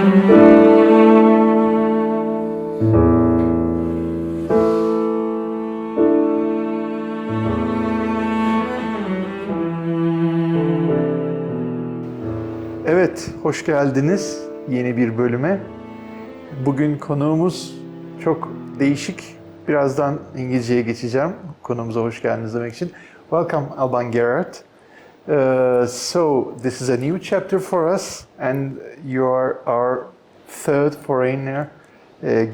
Evet, hoş geldiniz yeni bir bölüme. Bugün konuğumuz çok değişik. Birazdan İngilizceye geçeceğim konuğumuza hoş geldiniz demek için. Welcome, Alban Gerhardt. So, this is a new chapter for us, and you are our third foreigner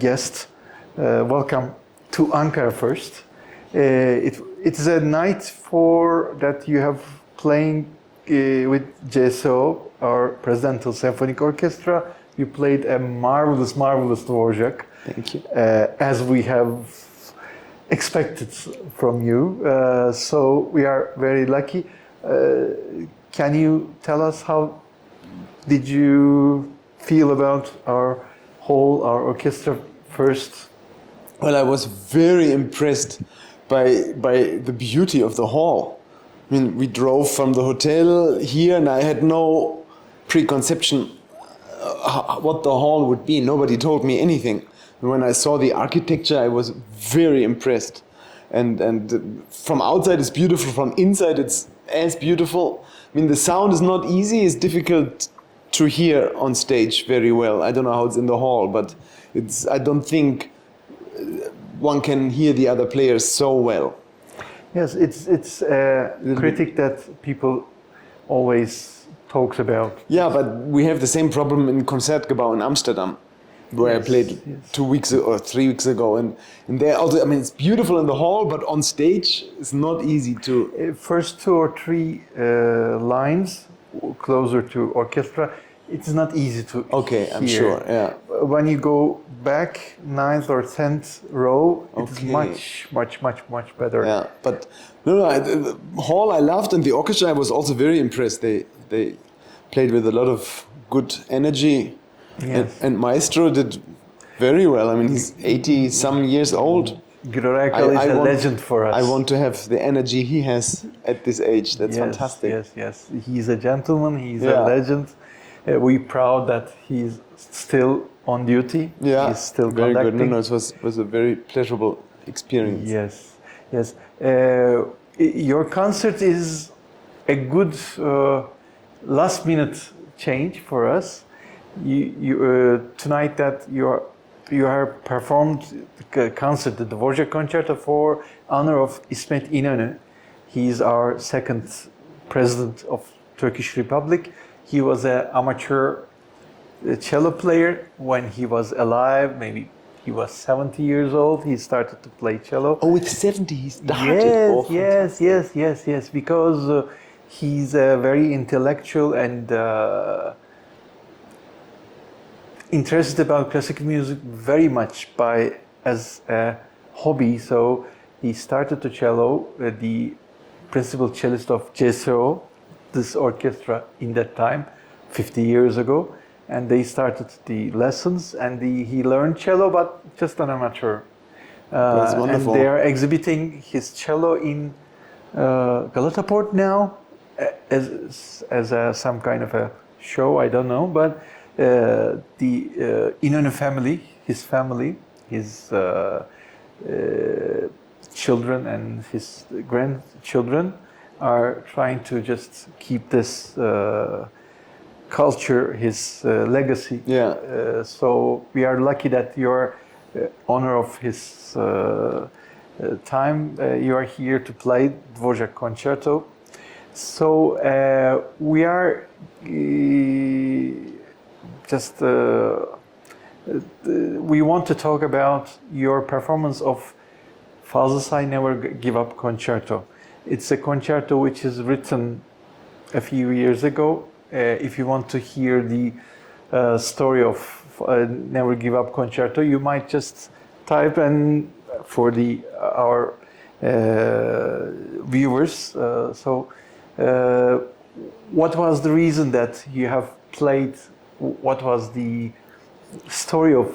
guest. Welcome to Ankara first. It is a night for that you have playing with JSO, our Presidential Symphonic Orchestra. You played a marvelous Dvorak. Thank you. As we have expected from you. So we are very lucky. Can you tell us how did you feel about our orchestra first? Well, I was very impressed by the beauty of the hall. I mean, we drove from the hotel here and I had no preconception what the hall would be. Nobody told me anything. When I saw the architecture, I was very impressed. And from outside it's beautiful, from inside it's as beautiful. I mean, the sound is not easy, it's difficult to hear on stage very well. I don't know how it's in the hall, but I don't think one can hear the other players so well. Yes, it's a critic that people always talks about. Yeah, but we have the same problem in Concertgebouw in Amsterdam, where I played 2 weeks or 3 weeks ago, and there also, I mean, it's beautiful in the hall, but on stage it's not easy to. First 2 or 3 lines closer to orchestra, it's not easy to Okay, hear. I'm sure. Yeah. When you go back 9th or 10th row, it's Okay. much better. Yeah, but the hall I loved, and the orchestra I was also very impressed. They played with a lot of good energy, Yes. and Maestro did very well. I mean, he's 80 some years old. Gürel is a legend for us. I want to have the energy he has at this age. That's fantastic. Yes. He's a gentleman. He's Yeah. a legend. We're proud that he's still on duty. Yeah, He's still very conducting. good. No, it was a very pleasurable experience. Yes. Your concert is a good last-minute change for us. Tonight that you have performed the concert, the Dvorak Concerto, for honor of İsmet İnönü. He's our second president of Turkish Republic. He was an amateur cello player when he was alive. Maybe he was 70 years old. He started to play cello. Oh, with 70 he started. Yes. Because he's a very intellectual and interested about classical music very much as a hobby. So he started to cello, the principal cellist of JSO, this orchestra in that time, 50 years ago. And they started the lessons, and he learned cello, but just an amateur. That's wonderful. And they are exhibiting his cello in Galataport now, as some kind of a show. I don't know, but the İnönü family, his children and his grandchildren are trying to just keep this culture, his legacy. Yeah. So we are lucky that your honor of his time, you are here to play Dvorak Concerto. So we are we want to talk about your performance of Fazıl Say Never Give Up Concerto. It's a concerto which is written a few years ago. If you want to hear the story of Never Give Up Concerto, you might just type and for our viewers. What was the reason that you have played? What was the story of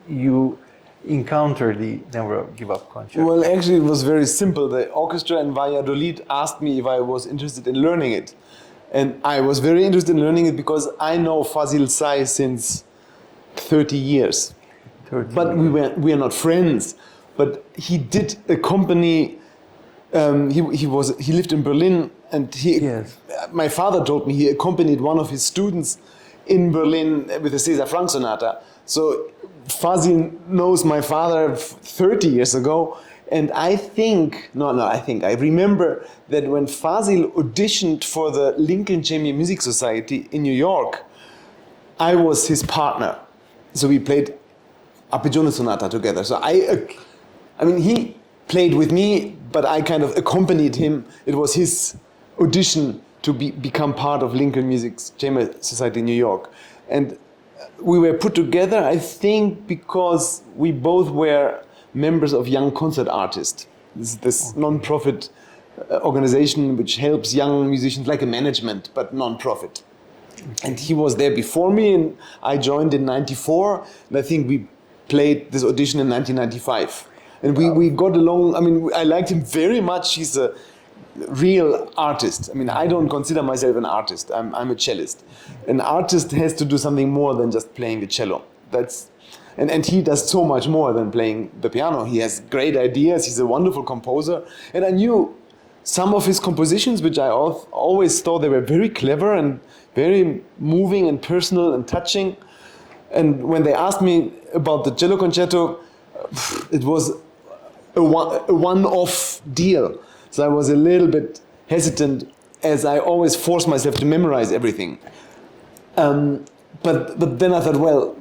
you encounter the Never Give Up Concerto? Well, actually, it was very simple. The orchestra in Valladolid asked me if I was interested in learning it. And I was very interested in learning it because I know Fazıl Say since 30 years. 30 But we are not friends. But he did accompany. He lived in Berlin, and Yes. my father told me he accompanied one of his students in Berlin with the César Franck Sonata. So Fazil knows my father 30 years ago, and I remember that when Fazil auditioned for the Lincoln Chamber Music Society in New York, I was his partner. So we played Arpeggione Sonata together. So he played with me, but I kind of accompanied him. It was his audition to become part of Lincoln Music Chamber Society in New York. And we were put together, I think, because we both were members of Young Concert Artists. This non-profit organization which helps young musicians, like a management, but non-profit. And he was there before me, and I joined in '94, and I think we played this audition in 1995. And we got along. I mean, I liked him very much. He's a real artist. I mean, I don't consider myself an artist. I'm a cellist. An artist has to do something more than just playing the cello. And he does so much more than playing the piano. He has great ideas. He's a wonderful composer. And I knew some of his compositions, which I always thought they were very clever and very moving and personal and touching. And when they asked me about the cello concerto, it was a one-off deal. So I was a little bit hesitant, as I always force myself to memorize everything. But then I thought, well,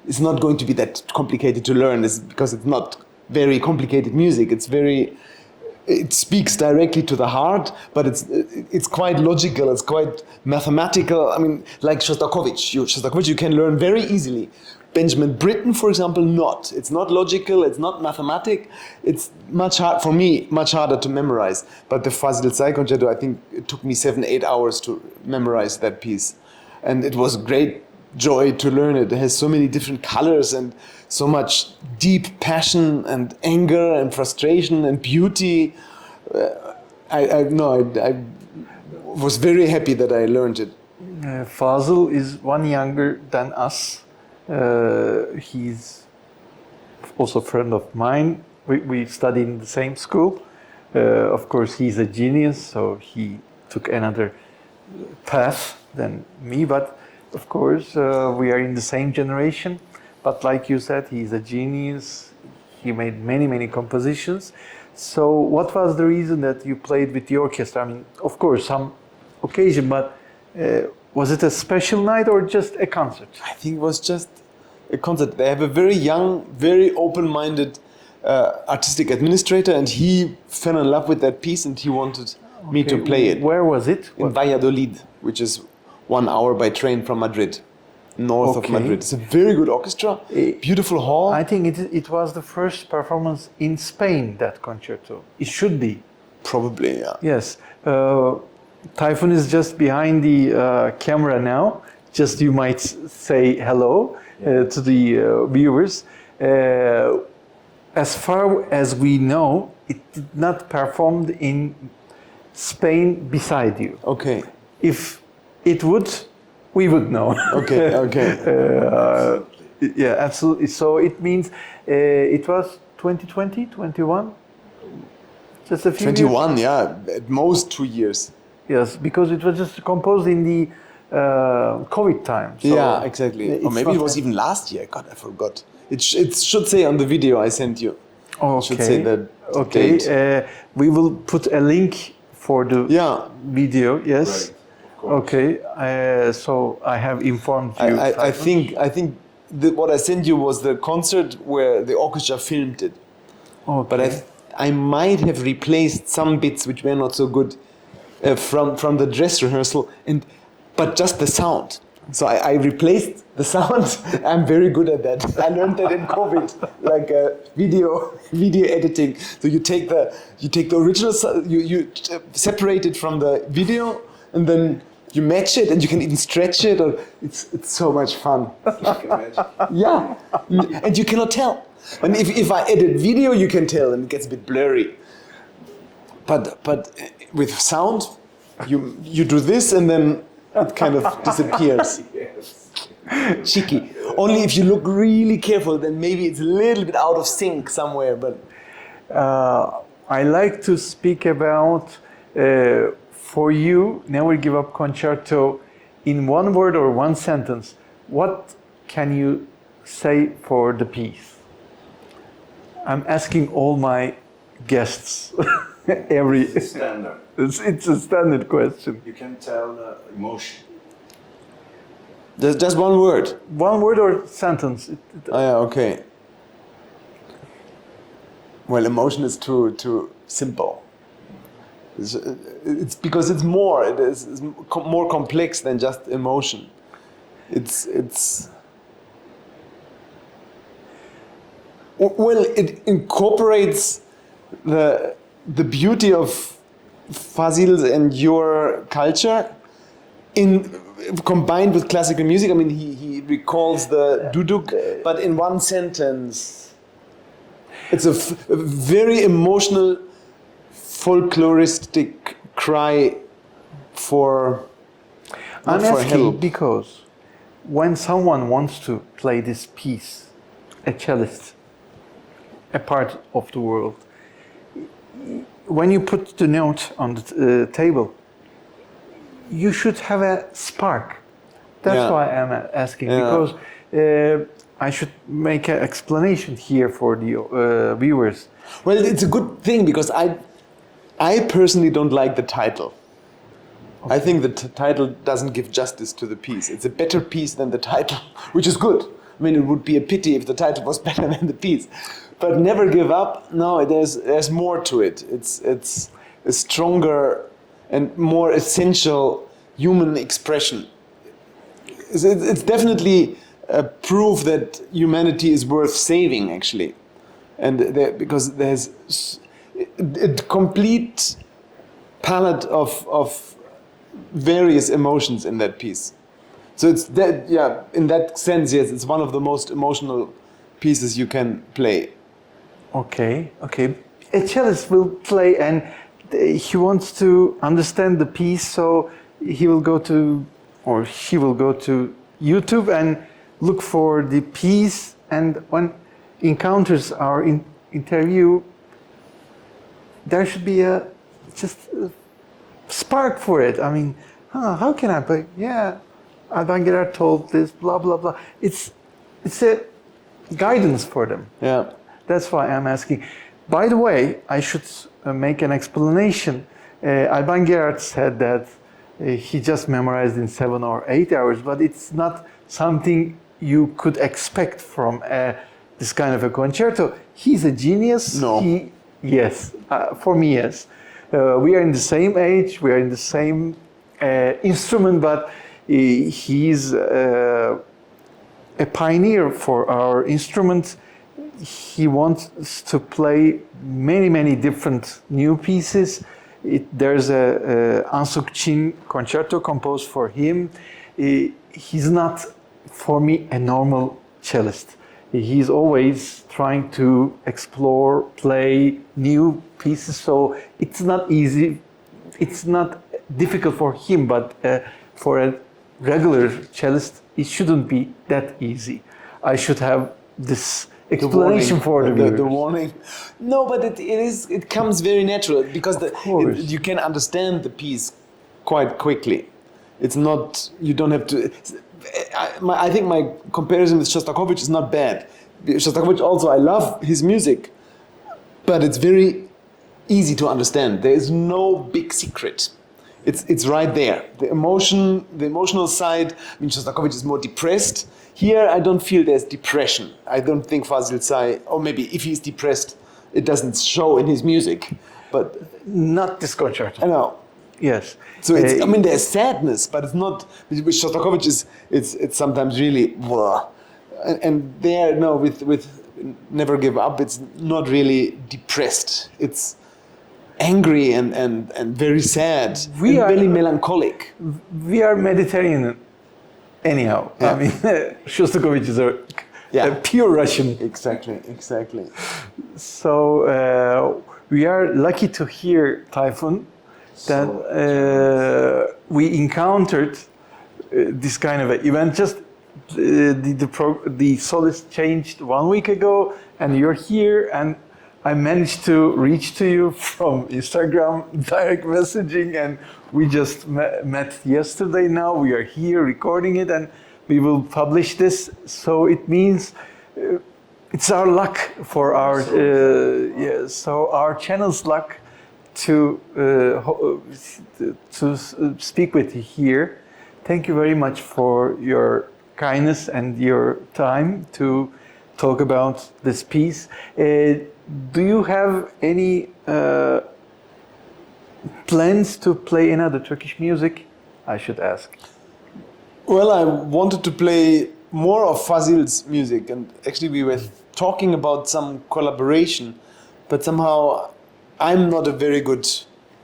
it's not going to be that complicated to learn, because it's not very complicated music. It speaks directly to the heart, but it's quite logical. It's quite mathematical. I mean, like Shostakovich you can learn very easily. Benjamin Britten, for example, not. It's not logical. It's not mathematic. It's much harder to memorize. But the Fazil Say concerto, I think it took me 7-8 hours to memorize that piece, and it was great joy to learn it. It has so many different colors and so much deep passion and anger and frustration and beauty. I was very happy that I learned it. Fazil is one younger than us. He's also a friend of mine. We studied in the same school. Of course, he's a genius, so he took another path than me. But of course, we are in the same generation. But like you said, he's a genius. He made many compositions. So what was the reason that you played with the orchestra? I mean, of course, some occasion, but was it a special night or just a concert? I think it was just a concert. They have a very young, very open-minded artistic administrator, and he fell in love with that piece, and he wanted me to play it. Where was it? In Valladolid, which is 1 hour by train from Madrid, north of Madrid. It's a very good orchestra, beautiful hall. I think it was the first performance in Spain, that concerto. It should be. Probably, yeah. Yes. Tayfun is just behind the camera now. Just you might say hello to the viewers. As far as we know, it did not performed in Spain beside you. Okay. If it would, we would know. Okay. Yeah, absolutely. So it means it was 2020, 21? Just a few 21, years? yeah. At most 2 years. Yes, because it was just composed in the COVID time. So yeah, exactly. Or maybe it was even last year. God, I forgot. It should say on the video I sent you. Okay. It should say that okay. We will put a link for the video. Yes. Right. Okay. So I have informed you. I think what I sent you was the concert where the orchestra filmed it. Okay. But I might have replaced some bits which were not so good from the dress rehearsal, but just the sound. So I replaced the sound. I'm very good at that. I learned that in COVID, like video editing. So you take the original, you separate it from the video, and then you match it, and you can even stretch it. Or it's so much fun. Yeah, and you cannot tell. And if I edit video, you can tell, and it gets a bit blurry. But with sound, you do this, and then it kind of disappears. Yes. Cheeky. Only if you look really careful, then maybe it's a little bit out of sync somewhere. But I like to speak about, for you, Never Give Up Concerto in one word or one sentence. What can you say for the piece? I'm asking all my guests every. Standard. It's a standard question. You can tell the emotion. just one word. One word or sentence. Oh yeah, okay. Well, emotion is too simple. It's because it's more. It's more complex than just emotion. It's. Well, it incorporates the beauty of Fazil's and your culture combined with classical music. I mean, he recalls the duduk, but in one sentence. It's a very emotional, folkloristic cry for I'm for asking help. because when someone wants to play this piece, a cellist, a part of the world, when you put the note on the table, you should have a spark. That's Yeah. why I'm asking, Yeah. because I should make an explanation here for the viewers. Well, it's a good thing because I personally don't like the title. I think the title doesn't give justice to the piece. It's a better piece than the title, which is good. I mean, it would be a pity if the title was better than the piece. But Never Give Up, no, there's more to it. It's a stronger and more essential human expression. It's definitely a proof that humanity is worth saving, actually. And because there's a complete palette of various emotions in that piece. So it's that, yeah, in that sense, yes, it's one of the most emotional pieces you can play. Okay. A cellist will play and he wants to understand the piece, so he will go to, or she will go to YouTube and look for the piece, and when encounters our interview, there should be just a spark for it. I mean, how can I play? Yeah, Alban Gerhardt told this, blah, blah, blah. It's a guidance for them. Yeah. That's why I'm asking. By the way, I should make an explanation. Alban Gerhardt said that he just memorized in 7 or 8 hours, but it's not something you could expect from this kind of a concerto. He's a genius. No. Yes, for me, yes. We are in the same age, we are in the same instrument, but he's a pioneer for our instrument. He wants to play many different new pieces. There's a Ansuk Chin concerto composed for him. He's not, for me, a normal cellist. He's always trying to explore, play new pieces, so it's not easy. It's not difficult for him, but for a regular cellist, it shouldn't be that easy. I should have this explanation for the viewers. The warning. No, but it comes very natural because you can understand the piece quite quickly. It's not, you don't have to. I think my comparison with Shostakovich is not bad. Shostakovich also, I love his music, but it's very easy to understand. There is no big secret. It's right there. The emotional side. I mean, Shostakovich is more depressed. Here, I don't feel there's depression. I don't think Fazil Say, or maybe if he's depressed, it doesn't show in his music. But not this concerto. I know. Yes. So it's, I mean, there's sadness, but it's not. With Shostakovich, it's sometimes really, blah. And there, no, with Never Give Up, it's not really depressed. It's angry and very sad. We and are very melancholic. We are Mediterranean, anyhow. Yeah. I mean, Shostakovich is a pure Russian. Exactly. So we are lucky to hear, Tayfun, that we encountered this kind of event. Just the solist changed 1 week ago, and you're here, and I managed to reach to you from Instagram direct messaging, and we just met yesterday. Now we are here recording it, and we will publish this. So it means it's our luck for our so our channel's luck to speak with you here. Thank you very much for your kindness and your time to talk about this piece. Do you have any plans to play another Turkish music? I should ask. Well, I wanted to play more of Fazil's music, and actually we were talking about some collaboration, but somehow I'm not a very good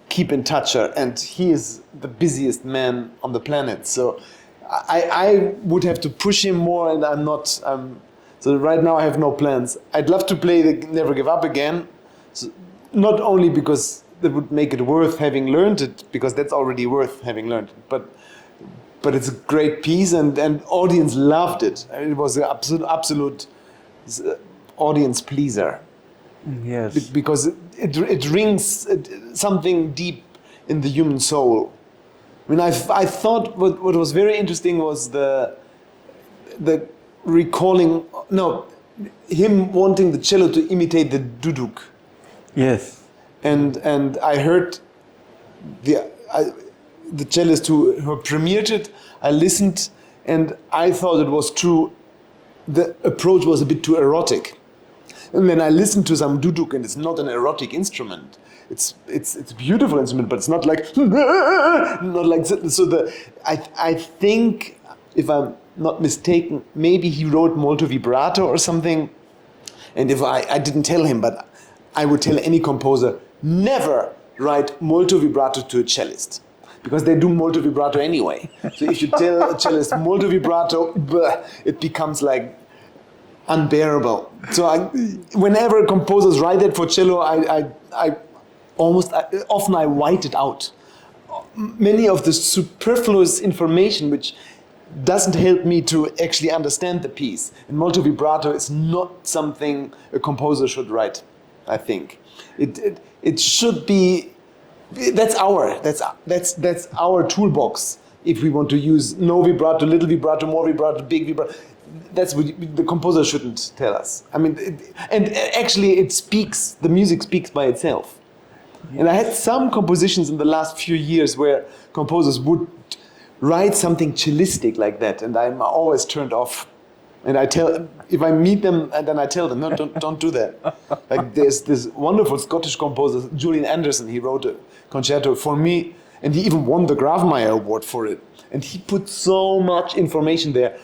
keep in toucher, and he is the busiest man on the planet. So I would have to push him more, and I'm not. So right now I have no plans. I'd love to play the Never Give Up again, so not only because that would make it worth having learned it, because that's already worth having learned it, but it's a great piece, and audience loved it. It was an absolute audience pleaser. Yes. Because it rings something deep in the human soul. I mean, I thought what was very interesting was the recalling, him wanting the cello to imitate the duduk. Yes. And I heard the cellist who premiered it, I listened, and I thought it was true. The approach was a bit too erotic. And then I listened to some duduk, and it's not an erotic instrument. It's a beautiful instrument, but it's not like not like so. I think, if I'm not mistaken, maybe he wrote molto vibrato or something. And if I didn't tell him, but I would tell any composer, never write molto vibrato to a cellist, because they do molto vibrato anyway. So if you tell a cellist molto vibrato, it becomes like unbearable. So whenever composers write that for cello, I often white it out. Many of the superfluous information which doesn't help me to actually understand the piece. And molto vibrato is not something a composer should write, I think. It should be, that's our toolbox. If we want to use no vibrato, little vibrato, more vibrato, big vibrato, that's what the composer shouldn't tell us. I mean, and actually it speaks, the music speaks by itself. And I had some compositions in the last few years where composers would write something cellistic like that, and I'm always turned off. And I tell, if I meet them, and then I tell them, no, don't do that. Like there's this wonderful Scottish composer, Julian Anderson, he wrote a concerto for me, and he even won the Grafmeyer Award for it. And he put so much information there.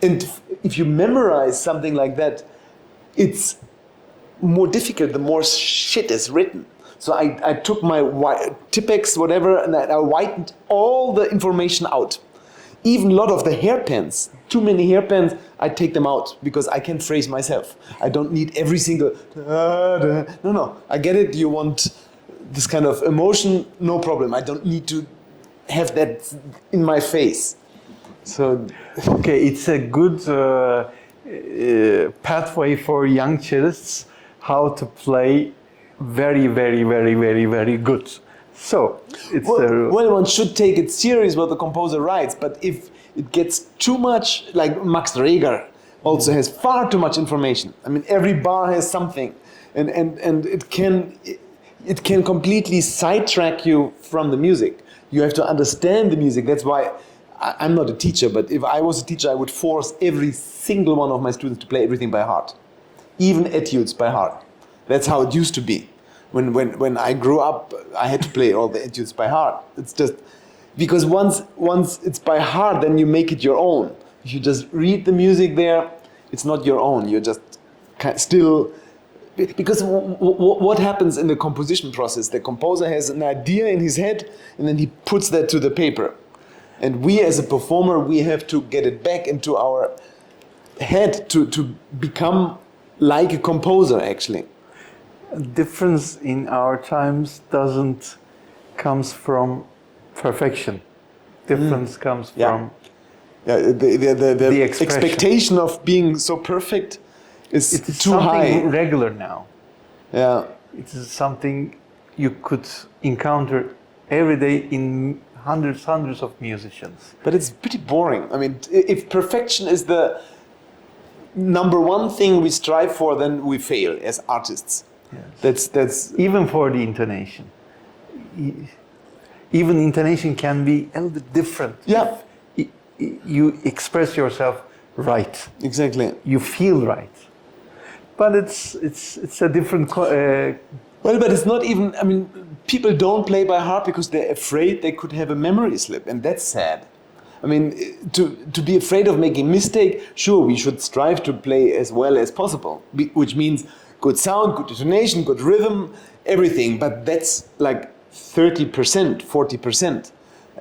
And if you memorize something like that, it's more difficult the more shit is written. So I took my Tipex, whatever, and I whitened all the information out. Even a lot of the hairpins, too many hairpins, I take them out because I can phrase myself. I don't need every single, no, I get it, you want this kind of emotion, no problem. I don't need to have that in my face. So, okay, it's a good pathway for young cellists how to play very, very, very, very, very good. So, it's well, one should take it serious what the composer writes, but if it gets too much, like Max Reger also has far too much information. I mean, every bar has something, and it can completely sidetrack you from the music. You have to understand the music. That's why I'm not a teacher, but if I was a teacher, I would force every single one of my students to play everything by heart, even etudes by heart. That's how it used to be. When I grew up, I had to play all the etudes by heart. It's just because once it's by heart, then you make it your own. If you just read the music there, it's not your own. You're just still, because what happens in the composition process? The composer has an idea in his head, and then he puts that to the paper. And we as a performer, we have to get it back into our head to become like a composer, actually. Difference in our times comes from perfection. Difference comes from Yeah, the expression. expectation of being so perfect is It's too something high. regular now. Yeah, It is something you could encounter every day in hundreds of musicians. but it's pretty boring. I mean, if perfection is the number one thing we strive for, then we fail as artists. That's Even for the intonation. Even intonation can be a little bit different. Yeah. If you express yourself right. exactly. You feel right. But it's a different. Well, but it's not even. I mean, people don't play by heart because they're afraid they could have a memory slip, and that's sad. I mean, to be afraid of making a mistake. Sure, we should strive to play as well as possible, which means good sound, good intonation, good rhythm, everything. But that's like 30%, 40%.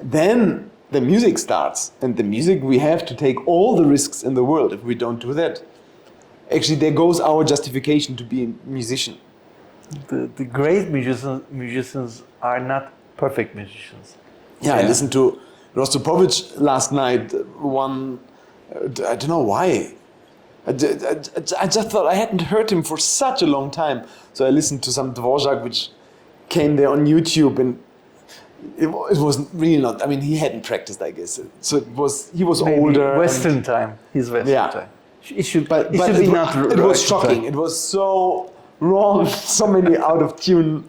Then the music starts, and the music, we have to take all the risks in the world. If we don't do that, actually, there goes our justification to be a musician. The great musicians are not perfect musicians. Yeah, I listened to Rostropovich last night. I don't know why. I just thought I hadn't heard him for such a long time. So I listened to some Dvorak, which came there on YouTube, and it was really not. I mean, he hadn't practiced, I guess. So he was Maybe older. Western time. His Western Yeah. time. It should But be it not. was Russian shocking. time. It was so wrong. So many out of tune.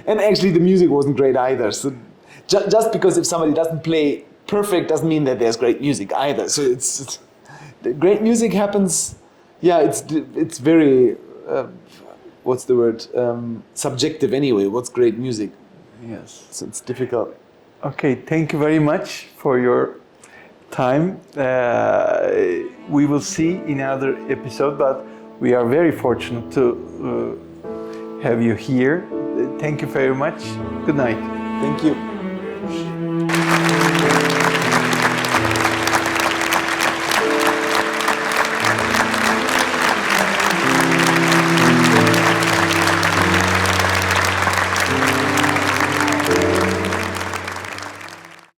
And actually, the music wasn't great either. So just because if somebody doesn't play perfect doesn't mean that there's great music either. So it's the great music happens. Yeah, it's very what's the word? Subjective anyway. What's great music? Yes. So it's difficult. Okay. Thank you very much for your time. We will see in another episode, but we are very fortunate to have you here. Thank you very much. Good night. Thank you.